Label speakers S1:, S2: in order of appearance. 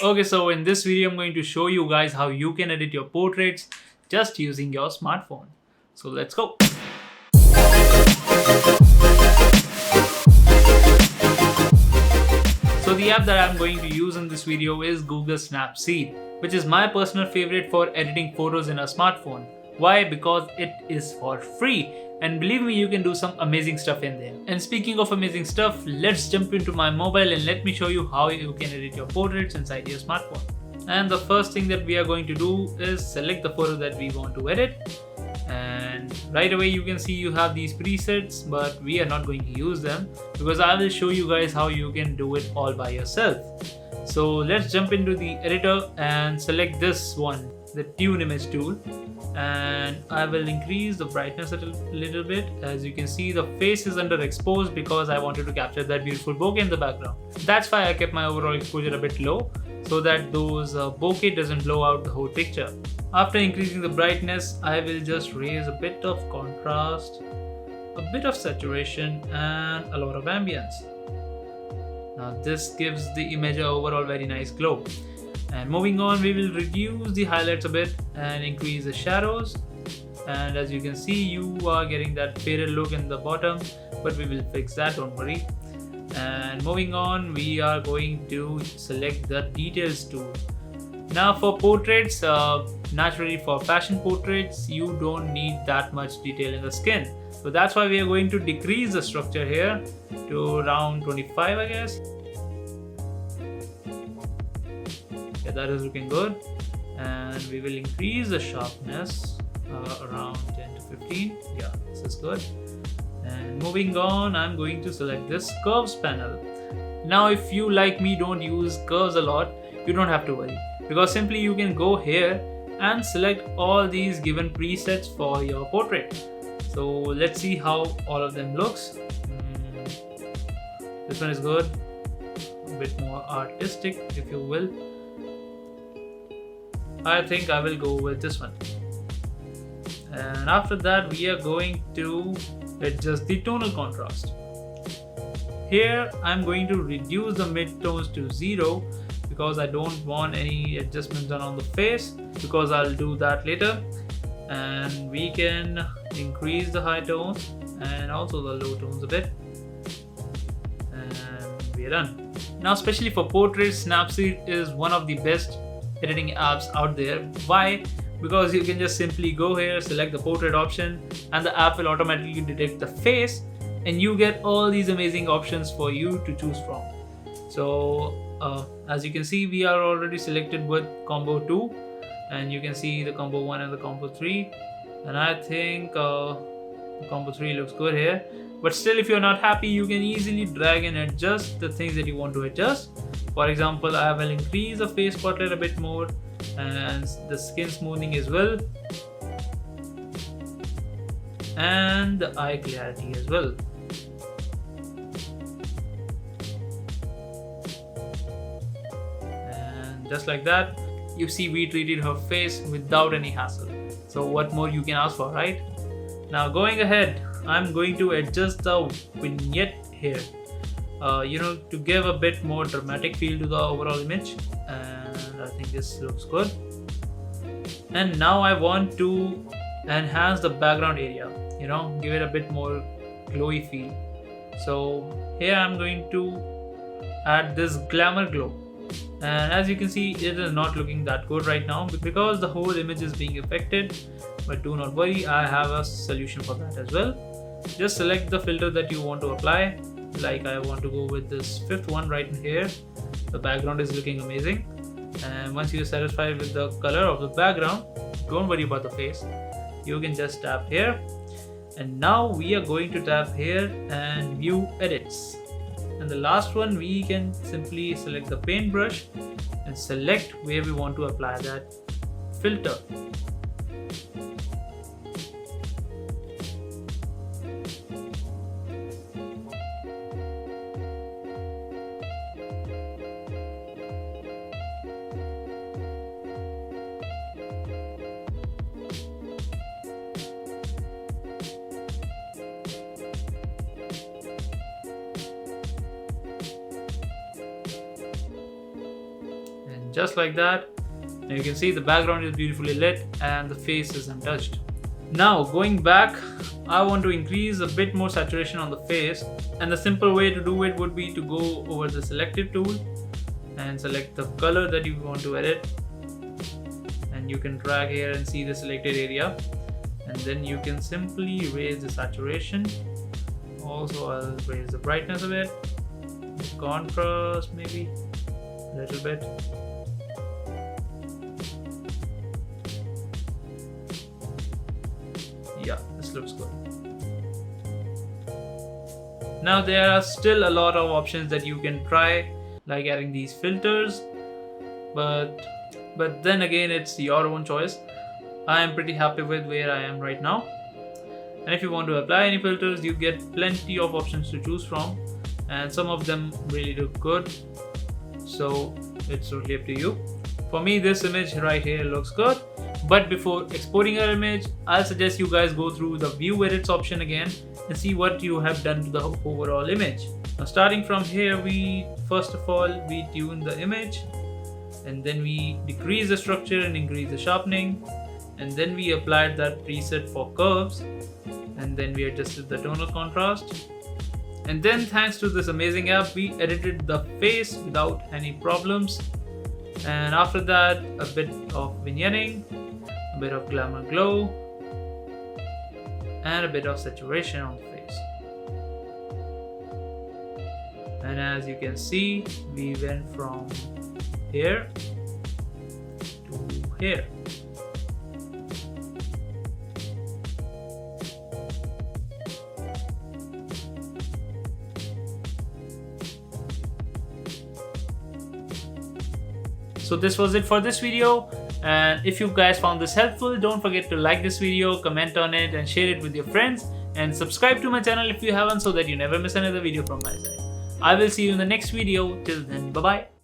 S1: Okay, so in this video, I'm going to show you guys how you can edit your portraits just using your smartphone. So let's go. So the app that I'm going to use in this video is Google Snapseed, which is my personal favorite for editing photos in a smartphone. Why? Because it is for free. And believe me, you can do some amazing stuff in there. And speaking of amazing stuff, let's jump into my mobile and let me show you how you can edit your portraits inside your smartphone. And the first thing that we are going to do is select the photo that we want to edit. And right away you can see you have these presets, but we are not going to use them because I will show you guys how you can do it all by yourself. So let's jump into the editor and select this one, the tune image tool, and I will increase the brightness a little bit. As you can see, the face is underexposed because I wanted to capture that beautiful bokeh in the background. That's why I kept my overall exposure a bit low so that those bokeh doesn't blow out the whole picture. After increasing the brightness, I will just raise a bit of contrast, a bit of saturation, and a lot of ambience. Now this gives the image an overall very nice glow. And moving on, we will reduce the highlights a bit and increase the shadows. And as you can see, you are getting that faded look in the bottom, but we will fix that, don't worry. And moving on, we are going to select the details tool. Now for portraits, naturally for fashion portraits, you don't need that much detail in the skin. So that's why we are going to decrease the structure here to around 25, I guess. Yeah, that is looking good. And we will increase the sharpness around 10 to 15. Yeah, this is good. And moving on, I'm going to select this curves panel. Now if you, like me, don't use curves a lot, you don't have to worry, because simply you can go here and select all these given presets for your portrait. So let's see how all of them looks. This one is good, a bit more artistic if you will. I think I will go with this one. And after that, we are going to adjust the tonal contrast. Here I'm going to reduce the midtones to 0 because I don't want any adjustments done on the face, because I'll do that later. And we can increase the high tones and also the low tones a bit. And we are done. Now especially for portraits, Snapseed is one of the best editing apps out there. Why? Because you can just simply go here, select the portrait option, and the app will automatically detect the face, and you get all these amazing options for you to choose from. So as you can see, we are already selected with combo 2, and you can see the combo 1 and the combo 3, and I think the combo 3 looks good here. But still, if you're not happy, you can easily drag and adjust the things that you want to adjust. For example, I will increase the face spotlight a bit more and the skin smoothing as well, and the eye clarity as well. And just like that, you see we treated her face without any hassle. So what more you can ask for, right? Now going ahead, I'm going to adjust the vignette here, to give a bit more dramatic feel to the overall image. And I think this looks good. And now I want to enhance the background area, give it a bit more glowy feel. So here I'm going to add this glamour glow. And as you can see, it is not looking that good right now because the whole image is being affected. But do not worry, I have a solution for that as well. Just select the filter that you want to apply. Like I want to go with this fifth one right here. The background is looking amazing. And once you're satisfied with the color of the background, don't worry about the face. You can just tap here. And now we are going to tap here and view edits. And the last one, we can simply select the paintbrush and select where we want to apply that filter. just like that. Now you can see the background is beautifully lit and the face is untouched. Now going back, I want to increase a bit more saturation on the face, and the simple way to do it would be to go over the selective tool and select the color that you want to edit, and you can drag here and see the selected area, and then you can simply raise the saturation. Also I'll raise the brightness a bit, the contrast maybe a little bit. Yeah, this looks good. Now there are still a lot of options that you can try, like adding these filters, but then again it's your own choice. I am pretty happy with where I am right now, and if you want to apply any filters, you get plenty of options to choose from, and some of them really look good, so it's totally up to you. For me, this image right here looks good, but before exporting your image, I'll suggest you guys go through the view edits option again and see what you have done to the overall image. Now starting from here, first of all we tune the image, and then we decrease the structure and increase the sharpening, and then we applied that preset for curves, and then we adjusted the tonal contrast, and then thanks to this amazing app we edited the face without any problems. And after that, a bit of vignetting, a bit of glamour glow, and a bit of saturation on the face. And as you can see, we went from here to here. So this was it for this video, and if you guys found this helpful, don't forget to like this video, comment on it, and share it with your friends, and subscribe to my channel if you haven't, so that you never miss another video from my side. I will see you in the next video. Till then, bye bye.